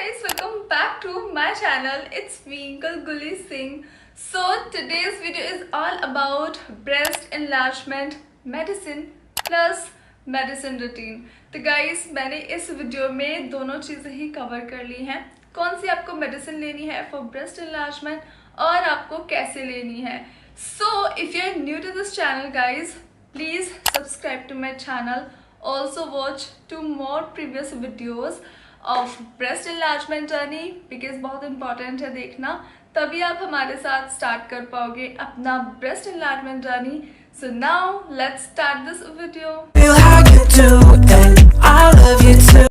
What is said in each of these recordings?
guys, welcome back to my channel. It's me Gulguli Singh. So today's video is all about breast enlargement medicine plus medicine routine. तो guys, मैंने इस video में दोनों चीज़ें ही cover कर ली हैं. कौन सी आपको मेडिसिन लेनी है for breast enlargement और आपको कैसे लेनी है. So if you are new to this channel guys, please subscribe to my channel. Also watch 2 more previous videos of breast enlargement journey because बहुत important है देखना, तभी आप हमारे साथ स्टार्ट कर पाओगे अपना breast enlargement journey. So now let's start this video. Feel how you do and I love you too.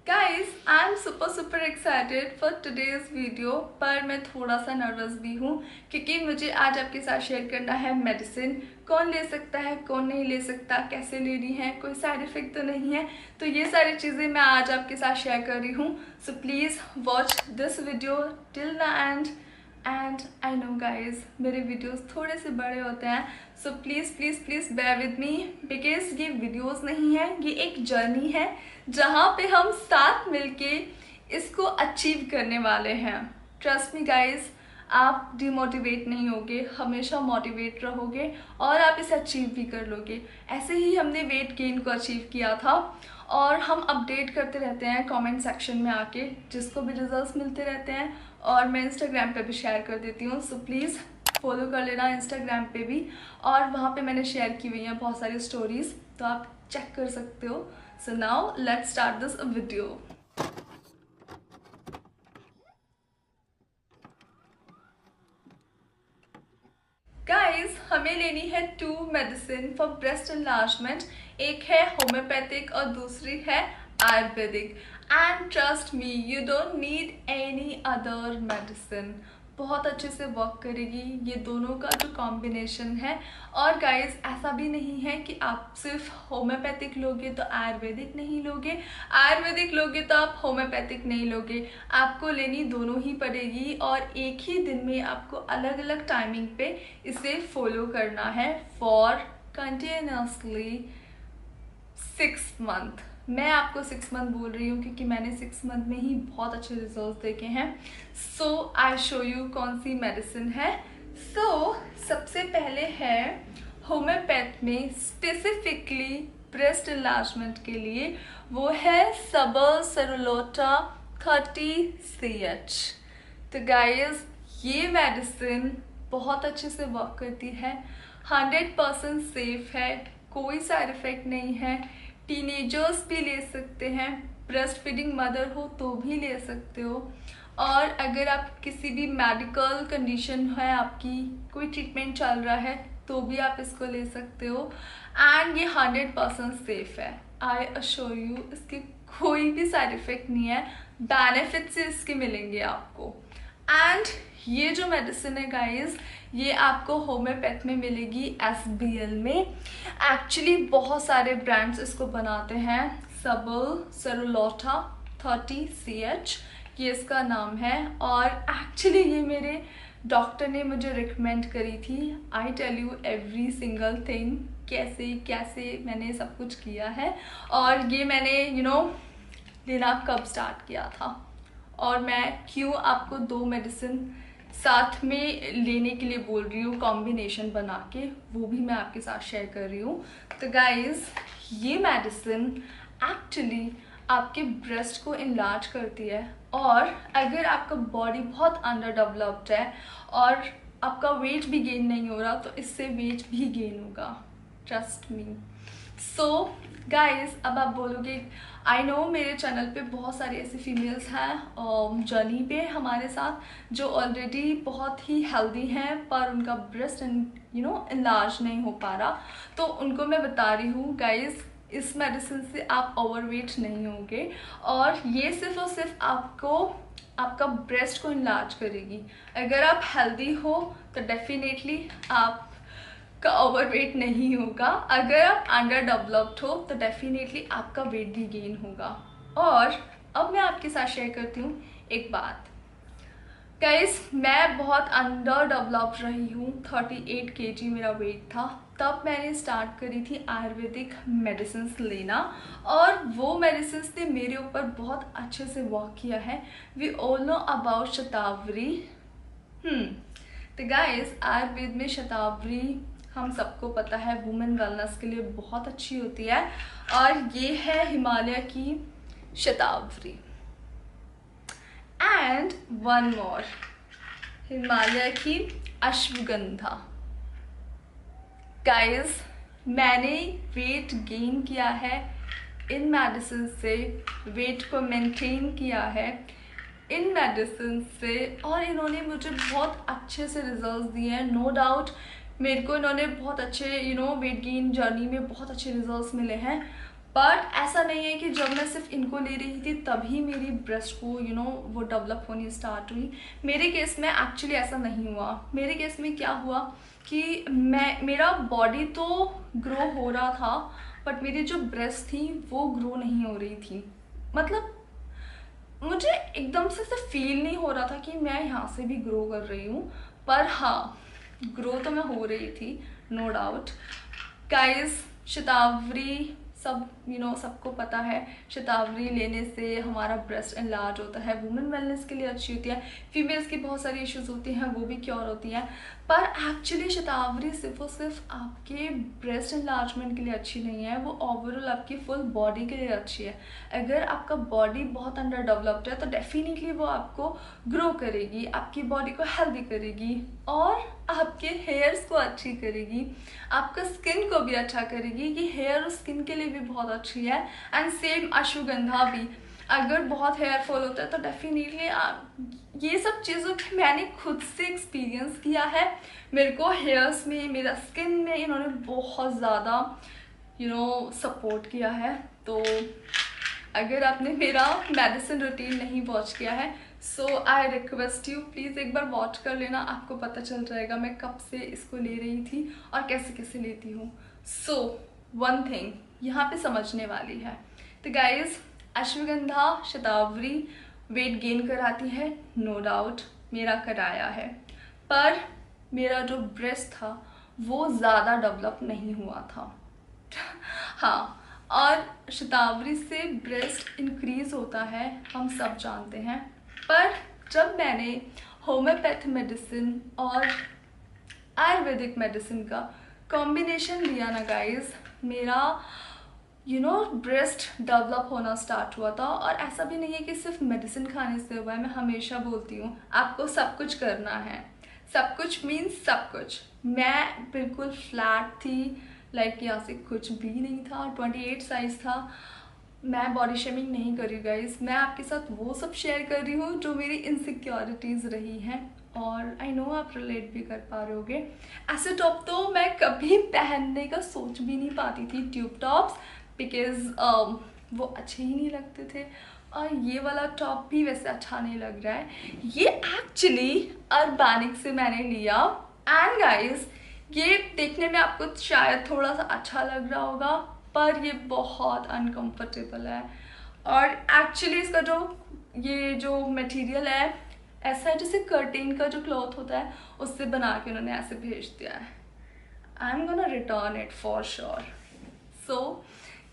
Guys, I'm super excited for today's video, पर मैं थोड़ा सा नर्वस भी हूँ क्योंकि मुझे आज आपके साथ शेयर करना है मेडिसिन. कौन ले सकता है, कौन नहीं ले सकता, कैसे लेनी है, कोई साइड इफेक्ट तो नहीं है. तो ये सारी चीज़ें मैं आज आपके साथ शेयर कर रही हूँ. So please watch this video till the end. And I know guys, मेरे वीडियोस थोड़े से बड़े होते हैं, so please bear with me because ये वीडियोस नहीं है, ये एक जर्नी है जहाँ पे हम साथ मिलके इसको अचीव करने वाले हैं. ट्रस्ट मी गाइज, आप डिमोटिवेट नहीं होगे, हमेशा मोटिवेट रहोगे और आप इसे अचीव भी कर लोगे. ऐसे ही हमने वेट गेन को अचीव किया था और हम अपडेट करते रहते हैं कमेंट सेक्शन में आके, जिसको भी रिजल्ट्स मिलते रहते हैं और मैं इंस्टाग्राम पे भी शेयर कर देती हूँ. सो प्लीज़ फॉलो कर लेना इंस्टाग्राम पे भी, और वहाँ पे मैंने शेयर की हुई हैं बहुत सारी स्टोरीज़, तो आप चेक कर सकते हो. So now let's start this video. Guys, हमें लेनी है 2 मेडिसिन फॉर ब्रेस्ट एनलार्जमेंट. एक है होम्योपैथिक और दूसरी है Ayurvedic. And trust me, you don't need any other medicine. बहुत अच्छे से वर्क करेगी ये दोनों का जो कॉम्बिनेशन है. और गाइज, ऐसा भी नहीं है कि आप सिर्फ होम्योपैथिक लोगे तो आयुर्वेदिक नहीं लोगे, आयुर्वेदिक लोगे तो आप होम्योपैथिक नहीं लोगे. आपको लेनी दोनों ही पड़ेगी और एक ही दिन में आपको अलग अलग टाइमिंग पे इसे फॉलो करना है फॉर कंटिन्यूसली 6 मंथ. मैं आपको 6 मंथ बोल रही हूँ क्योंकि मैंने 6 मंथ में ही बहुत अच्छे रिजल्ट्स देखे हैं. सो आई शो यू कौन सी मेडिसिन है. सो सबसे पहले है होम्योपैथ में स्पेसिफिकली ब्रेस्ट एनलार्जमेंट के लिए, वो है सबल सेरुलोटा 30CH. तो गाइस, ये मेडिसिन बहुत अच्छे से वर्क करती है, 100% सेफ है, कोई साइड इफेक्ट नहीं है. टीनेजर्स भी ले सकते हैं, ब्रेस्ट फीडिंग मदर हो तो भी ले सकते हो, और अगर आप किसी भी मेडिकल कंडीशन है, आपकी कोई ट्रीटमेंट चल रहा है तो भी आप इसको ले सकते हो. एंड ये 100% सेफ है. आई अश्योर यू, इसके कोई भी साइड इफेक्ट नहीं है, बेनिफिट से इसके मिलेंगे आपको. एंड ये जो मेडिसिन है गाइज, ये आपको होम्योपैथ में मिलेगी SBL में. एक्चुअली बहुत सारे ब्रांड्स इसको बनाते हैं. सबल सेरुलोटा 30CH ये इसका नाम है, और एक्चुअली ये मेरे डॉक्टर ने मुझे रिकमेंड करी थी. I tell you every single thing, कैसे कैसे मैंने सब कुछ किया है, और ये मैंने लेना कब स्टार्ट किया था, और मैं क्यों आपको 2 मेडिसिन साथ में लेने के लिए बोल रही हूँ कॉम्बिनेशन बना के, वो भी मैं आपके साथ शेयर कर रही हूँ. तो गाइज, ये मेडिसिन एक्चुअली आपके ब्रेस्ट को इनलार्ज करती है, और अगर आपका बॉडी बहुत अंडर डेवलप्ड है और आपका वेट भी गेन नहीं हो रहा, तो इससे वेट भी गेन होगा. Trust me. सो गाइज, अब आप बोलोगे, आई नो मेरे चैनल पे बहुत सारी ऐसी फीमेल्स हैं जर्नी पे हमारे साथ जो ऑलरेडी बहुत ही हेल्दी हैं, पर उनका ब्रेस्ट इनलार्ज नहीं हो पा रहा. तो उनको मैं बता रही हूँ गाइज, इस मेडिसिन से आप ओवरवेट नहीं होंगे, और ये सिर्फ और सिर्फ आपको आपका ब्रेस्ट को इनलार्ज करेगी. अगर आप हेल्दी हो तो डेफिनेटली आप का ओवरवेट नहीं होगा. अगर आप अंडर डेवलप्ड हो तो डेफिनेटली आपका वेट भी गेन होगा. और अब मैं आपके साथ शेयर करती हूँ एक बात. गाइस, मैं बहुत अंडर डेवलप्ड रही हूँ. 38 kg मेरा वेट था. तब मैंने स्टार्ट करी थी आयुर्वेदिक मेडिसिन लेना, और वो मेडिसिन ने मेरे ऊपर बहुत अच्छे से वर्क किया है। वी ऑल नो अबाउट शतावरी। तो गाइस, आयुर्वेद में शतावरी हम सबको पता है वुमेन वेलनेस के लिए बहुत अच्छी होती है, और ये है हिमालय की शतावरी। एंड वन मोर, हिमालय की अश्वगंधा। गाइस, मैंने वेट गेन किया है इन मेडिसिन से, वेट को मेंटेन किया है इन मेडिसिन से, और इन्होंने मुझे बहुत अच्छे से रिजल्ट्स दिए हैं। नो डाउट मेरे को इन्होंने बहुत अच्छे वेट गेन जर्नी में बहुत अच्छे रिजल्ट्स मिले हैं, बट ऐसा नहीं है कि जब मैं सिर्फ इनको ले रही थी तभी मेरी ब्रेस्ट को वो डेवलप होनी स्टार्ट हुई। मेरे केस में एक्चुअली ऐसा नहीं हुआ। मेरे केस में क्या हुआ कि मेरा बॉडी तो ग्रो हो रहा था, बट मेरी जो ब्रेस्ट थी वो ग्रो नहीं हो रही थी। मतलब मुझे एकदम से फील नहीं हो रहा था कि मैं यहाँ से भी ग्रो कर रही हूँ, पर हाँ, ग्रो तो मैं हो रही थी, नो डाउट। गाइस, शतावरी सबको पता है, शतावरी लेने से हमारा ब्रेस्ट एनलार्ज होता है, वुमेन वेलनेस के लिए अच्छी होती है, फीमेल्स की बहुत सारी इश्यूज होती हैं वो भी क्योर होती हैं। पर एक्चुअली शतावरी सिर्फ और सिर्फ आपके ब्रेस्ट एनलार्जमेंट के लिए अच्छी नहीं है, वो ओवरऑल आपकी फुल बॉडी के लिए अच्छी है। अगर आपका बॉडी बहुत अंडर डेवलप्ड है तो डेफिनेटली वो आपको ग्रो करेगी, आपकी बॉडी को हेल्दी करेगी, और आपके हेयर्स को अच्छी करेगी, आपका स्किन को भी अच्छा करेगी। ये हेयर और स्किन के लिए भी बहुत अच्छी है। एंड सेम अश्वगंधा भी, अगर बहुत हेयर फॉल होता है तो डेफिनेटली ये सब चीज़ों पे मैंने खुद से एक्सपीरियंस किया है। मेरे को हेयर्स में, मेरा स्किन में इन्होंने बहुत ज़्यादा सपोर्ट किया है। तो अगर आपने मेरा मेडिसिन रूटीन नहीं वॉच किया है, सो आई रिक्वेस्ट यू प्लीज़ एक बार वॉच कर लेना, आपको पता चल जाएगा मैं कब से इसको ले रही थी और कैसे कैसे लेती हूँ। सो वन थिंग यहाँ पे समझने वाली है। तो गाइज, अश्वगंधा शतावरी वेट गेन कराती है, नो डाउट मेरा कराया है, पर मेरा जो ब्रेस्ट था वो ज़्यादा डेवलप नहीं हुआ था। हाँ, और शतावरी से ब्रेस्ट इंक्रीज होता है हम सब जानते हैं, पर जब मैंने होम्योपैथ मेडिसिन और आयुर्वेदिक मेडिसिन का कॉम्बिनेशन लिया ना गाइस, मेरा ब्रेस्ट डेवलप होना स्टार्ट हुआ था। और ऐसा भी नहीं है कि सिर्फ मेडिसिन खाने से हुआ है। मैं हमेशा बोलती हूँ आपको सब कुछ करना है, सब कुछ मीन्स सब कुछ। मैं बिल्कुल फ्लैट थी, लाइक यहाँ से कुछ भी नहीं था, 28 साइज था। मैं बॉडी शेमिंग नहीं कर रही गाइस, मैं आपके साथ वो सब शेयर कर रही हूँ जो मेरी इनसिक्योरिटीज़ रही हैं, और आई नो आप रिलेट भी कर पा रहे होगे। ऐसे टॉप तो मैं कभी पहनने का सोच भी नहीं पाती थी, ट्यूब टॉप्स, बिकॉज वो अच्छे ही नहीं लगते थे। और ये वाला टॉप भी वैसे अच्छा नहीं लग रहा है। ये एक्चुअली अर्बैनिक से मैंने लिया, एंड गाइस ये देखने में आपको शायद थोड़ा सा अच्छा लग रहा होगा, पर ये बहुत अनकंफर्टेबल है। और एक्चुअली इसका जो मटेरियल है ऐसा है जैसे कर्टेन का जो क्लॉथ होता है उससे बना के उन्होंने ऐसे भेज दिया है। I am gonna return it for sure. So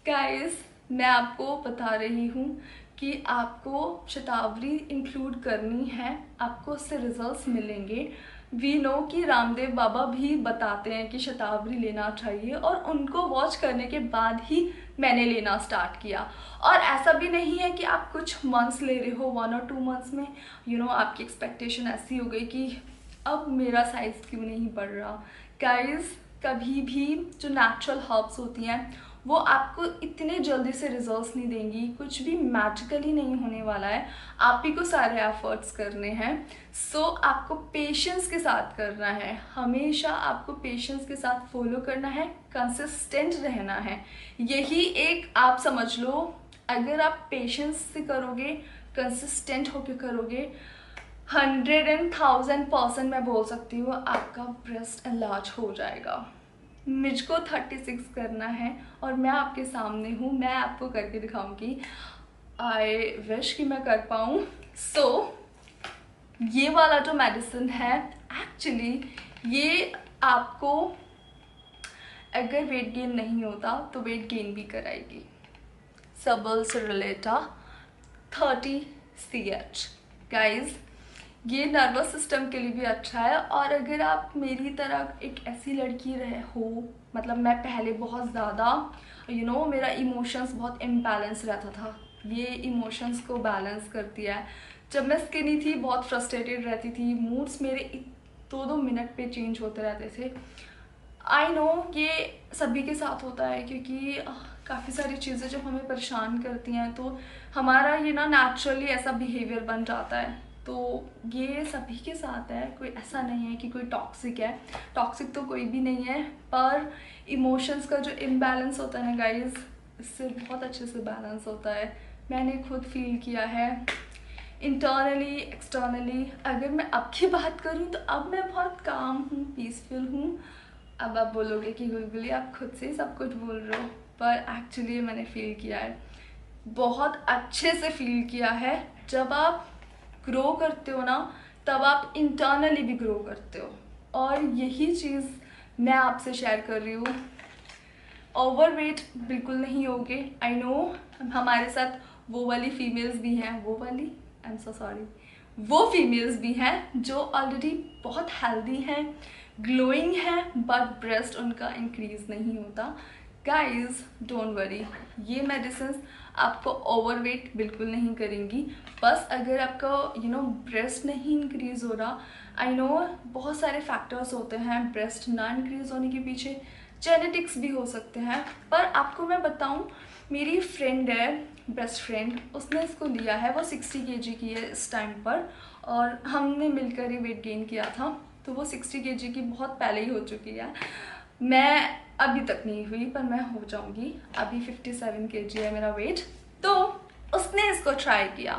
guys, मैं आपको बता रही हूँ कि आपको शतावरी इंक्लूड करनी है, आपको उससे रिजल्ट्स मिलेंगे। वी नो कि रामदेव बाबा भी बताते हैं कि शतावरी लेना चाहिए, और उनको वॉच करने के बाद ही मैंने लेना स्टार्ट किया। और ऐसा भी नहीं है कि आप कुछ मंथ्स ले रहे हो, 1 और 2 मंथ्स में आपकी एक्सपेक्टेशन ऐसी हो गई कि अब मेरा साइज क्यों नहीं बढ़ रहा। गाइस, कभी भी जो नेचुरल हर्ब्स होती हैं वो आपको इतने जल्दी से रिजल्ट्स नहीं देंगी, कुछ भी मैजिकली नहीं होने वाला है, आप ही को सारे एफर्ट्स करने हैं। सो आपको पेशेंस के साथ करना है, हमेशा आपको पेशेंस के साथ फॉलो करना है, कंसिस्टेंट रहना है। यही एक आप समझ लो, अगर आप पेशेंस से करोगे, कंसिस्टेंट होकर करोगे, 100,000% मैं बोल सकती हूँ आपका ब्रेस्ट एनलार्ज हो जाएगा। मुझको 36 करना है और मैं आपके सामने हूँ, मैं आपको करके दिखाऊंगी। आई विश कि मैं कर पाऊँ। सो ये वाला जो मेडिसिन है एक्चुअली ये आपको अगर वेट गेन नहीं होता तो वेट गेन भी कराएगी। सबल्स रिलेटा 30 CH गाइज, ये नर्वस सिस्टम के लिए भी अच्छा है। और अगर आप मेरी तरह एक ऐसी लड़की रहे हो, मतलब मैं पहले बहुत ज़्यादा मेरा इमोशंस बहुत इम्बैलेंस रहता था, ये इमोशंस को बैलेंस करती है। जब मैं स्किनी थी बहुत फ्रस्ट्रेटेड रहती थी, मूड्स मेरे 2-2 मिनट पे चेंज होते रहते थे। आई नो ये सभी के साथ होता है, क्योंकि काफ़ी सारी चीज़ें जब हमें परेशान करती हैं तो हमारा नेचुरली ऐसा बिहेवियर बन जाता है। तो ये सभी के साथ है, कोई ऐसा नहीं है कि कोई टॉक्सिक है। टॉक्सिक तो कोई भी नहीं है, पर इमोशंस का जो इम्बैलेंस होता है ना गाइज, इससे बहुत अच्छे से बैलेंस होता है। मैंने खुद फील किया है इंटरनली एक्सटर्नली। अगर मैं अब की बात करूँ तो अब मैं बहुत काम हूँ, पीसफुल हूँ। अब आप बोलोगे कि गुलगुली आप खुद से ही सब कुछ बोल रहे हो, पर एक्चुअली मैंने फील किया है, बहुत अच्छे से फील किया है। जब आप ग्रो करते हो ना, तब आप इंटरनली भी ग्रो करते हो, और यही चीज़ मैं आपसे शेयर कर रही हूँ। ओवरवेट बिल्कुल नहीं होगे। आई नो हमारे साथ वो वाली फीमेल्स भी हैं, वो वाली आई एम सो सॉरी, वो फीमेल्स भी हैं जो ऑलरेडी बहुत हेल्दी हैं, ग्लोइंग है, बट ब्रेस्ट उनका इंक्रीज नहीं होता। गाइज डोंट वरी, ये मेडिसिन आपको ओवरवेट बिल्कुल नहीं करेंगी। बस अगर आपका ब्रेस्ट नहीं इंक्रीज हो रहा, आई नो बहुत सारे फैक्टर्स होते हैं ब्रेस्ट ना इंक्रीज होने के पीछे, जेनेटिक्स भी हो सकते हैं। पर आपको मैं बताऊं, मेरी फ्रेंड है, बेस्ट फ्रेंड, उसने इसको लिया है, वो 60 kg की है इस टाइम पर, और हमने मिलकर ही वेट गेन किया था। तो वो 60 kg की बहुत पहले ही हो चुकी है, मैं अभी तक नहीं हुई, पर मैं हो जाऊंगी। अभी 57 kg है मेरा वेट। तो उसने इसको ट्राई किया,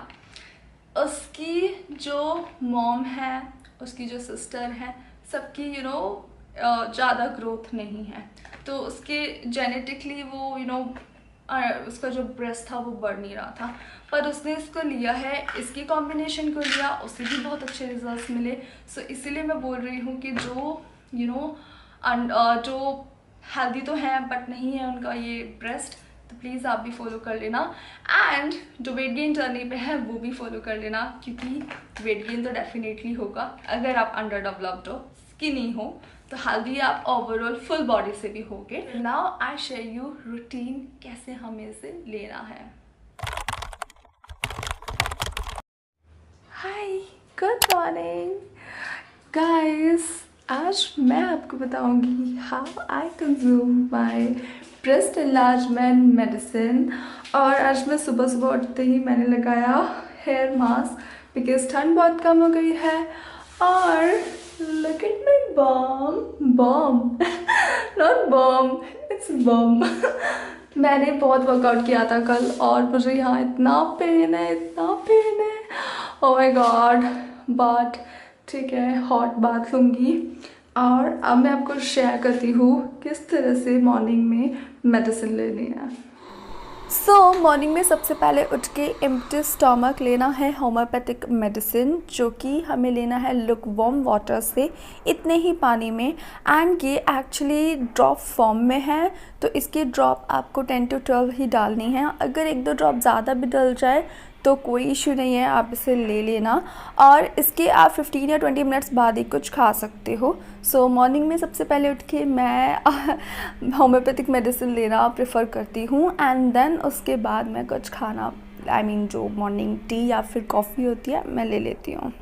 उसकी जो मॉम है, उसकी जो सिस्टर है, सबकी ज़्यादा ग्रोथ नहीं है, तो उसके जेनेटिकली वो उसका जो ब्रेस्ट था वो बढ़ नहीं रहा था। पर उसने इसको लिया है, इसकी कॉम्बिनेशन को लिया, उसे भी बहुत अच्छे रिजल्ट्स मिले। सो इसीलिए मैं बोल रही हूँ कि जो जो हेल्दी तो हैं बट नहीं है उनका ये ब्रेस्ट, तो प्लीज़ आप भी फॉलो कर लेना। एंड जो वेट गेन जर्नी पे है वो भी फॉलो कर लेना, क्योंकि वेट गेन तो डेफिनेटली होगा अगर आप अंडर डेवलप्ड हो, स्किनी हो, तो हेल्दी आप ओवरऑल फुल बॉडी से भी होगे। Now I share you routine कैसे हमें इसे लेना है। हाय, गुड मॉर्निंग गाइस, आज मैं आपको बताऊंगी how I consume my breast enlargement medicine. और आज मैं सुबह सुबह उठते ही मैंने लगाया हेयर मास्क, बिकॉज ठंड बहुत कम हो गई है। और look at my bum not bomb, it's bum मैंने बहुत वर्कआउट किया था कल, और मुझे यहाँ इतना पेन है, oh my god। बट ठीक है, हॉट बाथ लूँगी। और अब मैं आपको शेयर करती हूँ किस तरह से मॉर्निंग में मेडिसिन लेनी है। मॉर्निंग में सबसे पहले उठ के एम्प्टी स्टमक लेना है होम्योपैथिक मेडिसिन, जो कि हमें लेना है लुक वार्म वाटर से, इतने ही पानी में। एंड ये एक्चुअली ड्रॉप फॉर्म में है, तो इसकी ड्रॉप आपको 10 to 12 ही डालनी है। अगर 1-2 ड्रॉप ज़्यादा भी डल जाए तो कोई इशू नहीं है, आप इसे ले लेना। और इसके आप 15 या 20 मिनट्स बाद ही कुछ खा सकते हो। मॉर्निंग में सबसे पहले उठ के मैं होम्योपैथिक मेडिसिन लेना प्रेफर करती हूँ, एंड देन उसके बाद मैं कुछ खाना, जो मॉर्निंग टी या फिर कॉफ़ी होती है, मैं ले लेती हूँ।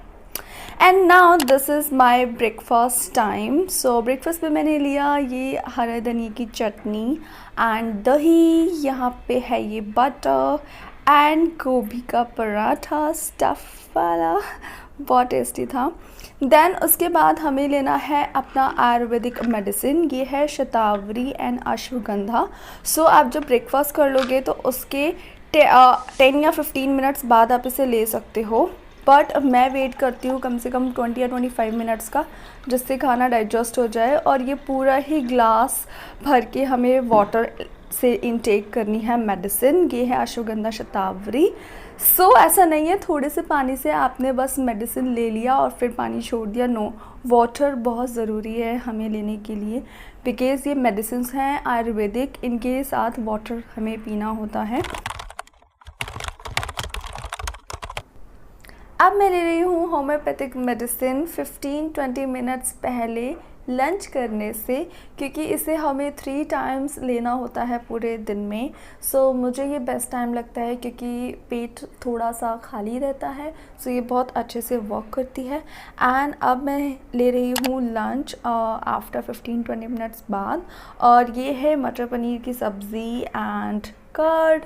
And now this is my breakfast time. Breakfast में मैंने लिया ये हरे धनिया की चटनी एंड दही, यहाँ पे है ये बटर एंड गोभी का पराठा स्टफ़ वाला, बहुत टेस्टी था। देन उसके बाद हमें लेना है अपना आयुर्वेदिक मेडिसिन, ये है शतावरी एंड अश्वगंधा। आप जब ब्रेकफास्ट कर लोगे तो उसके 10 या 15 मिनट्स बाद आप इसे ले सकते हो, बट मैं वेट करती हूँ कम से कम 20 या 25 मिनट्स का, जिससे खाना डाइजेस्ट हो जाए। और ये पूरा ही ग्लास भर के हमें वाटर से इनटेक करनी है मेडिसिन। ये है अश्वगंधा शतावरी। ऐसा नहीं है थोड़े से पानी से आपने बस मेडिसिन ले लिया और फिर पानी छोड़ दिया। नो, वाटर बहुत ज़रूरी है हमें लेने के लिए, बिकॉज़ ये मेडिसिन हैं आयुर्वेदिक, इनके साथ वाटर हमें पीना होता है। अब मैं ले रही हूँ होम्योपैथिक मेडिसिन 15-20 मिनट्स पहले लंच करने से, क्योंकि इसे हमें 3 टाइम्स लेना होता है पूरे दिन में। मुझे ये बेस्ट टाइम लगता है क्योंकि पेट थोड़ा सा खाली रहता है। ये बहुत अच्छे से वर्क करती है। एंड अब मैं ले रही हूँ लंच आफ्टर 15-20 मिनट्स बाद, और ये है मटर पनीर की सब्ज़ी एंड कर्ड,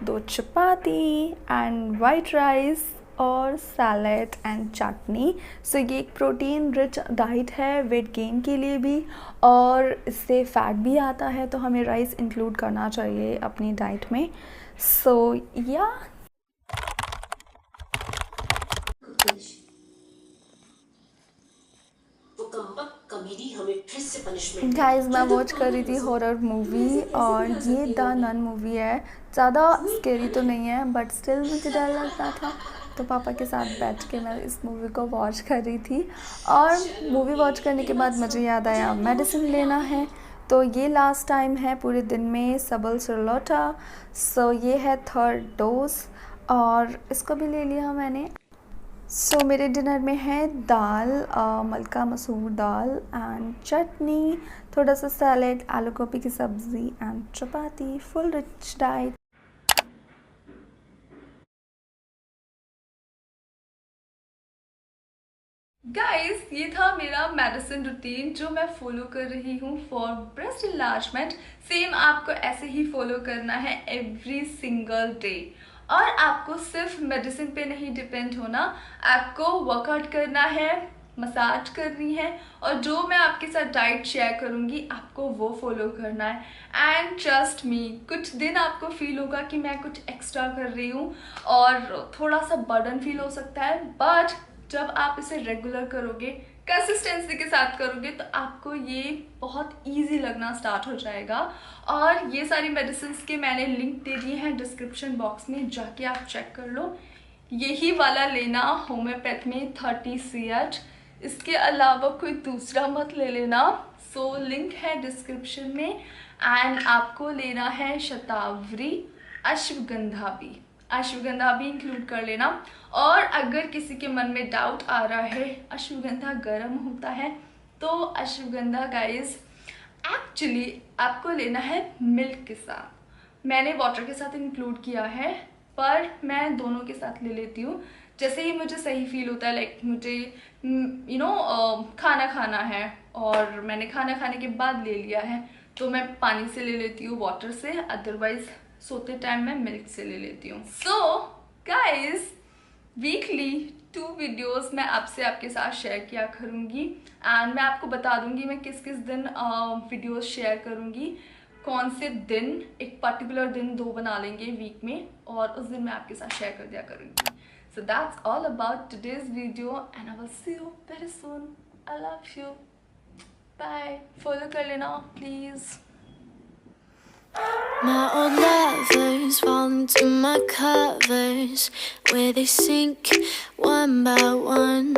2 चपाती एंड वाइट राइस और सैलेड एंड चटनी। ये एक प्रोटीन रिच डाइट है वेट गेन के लिए भी, और इससे फैट भी आता है, तो हमें राइस इंक्लूड करना चाहिए अपनी डाइट में। या गाइस, मैं वॉच कर रही थी हॉरर मूवी, और ये द नन मूवी है। ज़्यादा स्केरी तो नहीं है, बट स्टिल मुझे डर लगता था, तो पापा के साथ बैठ के मैं इस मूवी को वॉच कर रही थी। और मूवी वॉच करने के बाद मुझे याद आया मेडिसिन लेना है, तो ये लास्ट टाइम है पूरे दिन में सबल सरलोटा। ये है 3rd डोज, और इसको भी ले लिया मैंने। मेरे डिनर में है दाल, मलका मसूर दाल एंड चटनी, थोड़ा सा सैलेड, आलू गोभी की सब्ज़ी and chapati. Full rich diet. Guys, ये था मेरा मेडिसिन रूटीन जो मैं फॉलो कर रही हूँ फॉर ब्रेस्ट इनलार्जमेंट। सेम आपको ऐसे ही फॉलो करना है एवरी सिंगल डे, और आपको सिर्फ मेडिसिन पे नहीं डिपेंड होना, आपको वर्कआउट करना है, मसाज करनी है, और जो मैं आपके साथ डाइट शेयर करूँगी आपको वो फॉलो करना है। एंड ट्रस्ट मी, कुछ दिन आपको फील होगा कि मैं कुछ एक्स्ट्रा कर रही हूँ और थोड़ा सा बर्डन फील हो सकता है, बट जब आप इसे रेगुलर करोगे, कंसिस्टेंसी के साथ करोगे, तो आपको ये बहुत इजी लगना स्टार्ट हो जाएगा। और ये सारी मेडिसिन के मैंने लिंक दे दिए हैं डिस्क्रिप्शन बॉक्स में, जाके आप चेक कर लो। यही वाला लेना होम्योपैथ में 30CH, इसके अलावा कोई दूसरा मत ले लेना। लिंक है डिस्क्रिप्शन में। एंड आपको लेना है शतावरी, अश्वगंधा भी इंक्लूड कर लेना। और अगर किसी के मन में डाउट आ रहा है अश्वगंधा गर्म होता है, तो अश्वगंधा गाइस एक्चुअली आपको लेना है मिल्क के साथ। मैंने वाटर के साथ इंक्लूड किया है, पर मैं दोनों के साथ ले लेती हूँ। जैसे ही मुझे सही फील होता है, लाइक मुझे खाना खाना है और मैंने खाना खाने के बाद ले लिया है, तो मैं पानी से ले लेती हूँ, वाटर से। अदरवाइज सोते टाइम मैं मिल्क से ले लेती हूँ। गाइज, वीकली 2 वीडियोस मैं आपके साथ शेयर किया करूँगी, एंड मैं आपको बता दूँगी मैं किस किस दिन वीडियोस शेयर करूँगी, कौन से दिन। एक पर्टिकुलर दिन 2 बना लेंगे वीक में, और उस दिन मैं आपके साथ शेयर कर दिया करूँगी। So that's all about today's video, and I will see you very soon. I love you. Bye. Follow कर लेना please. My old lovers fall into my covers, where they sink one by one.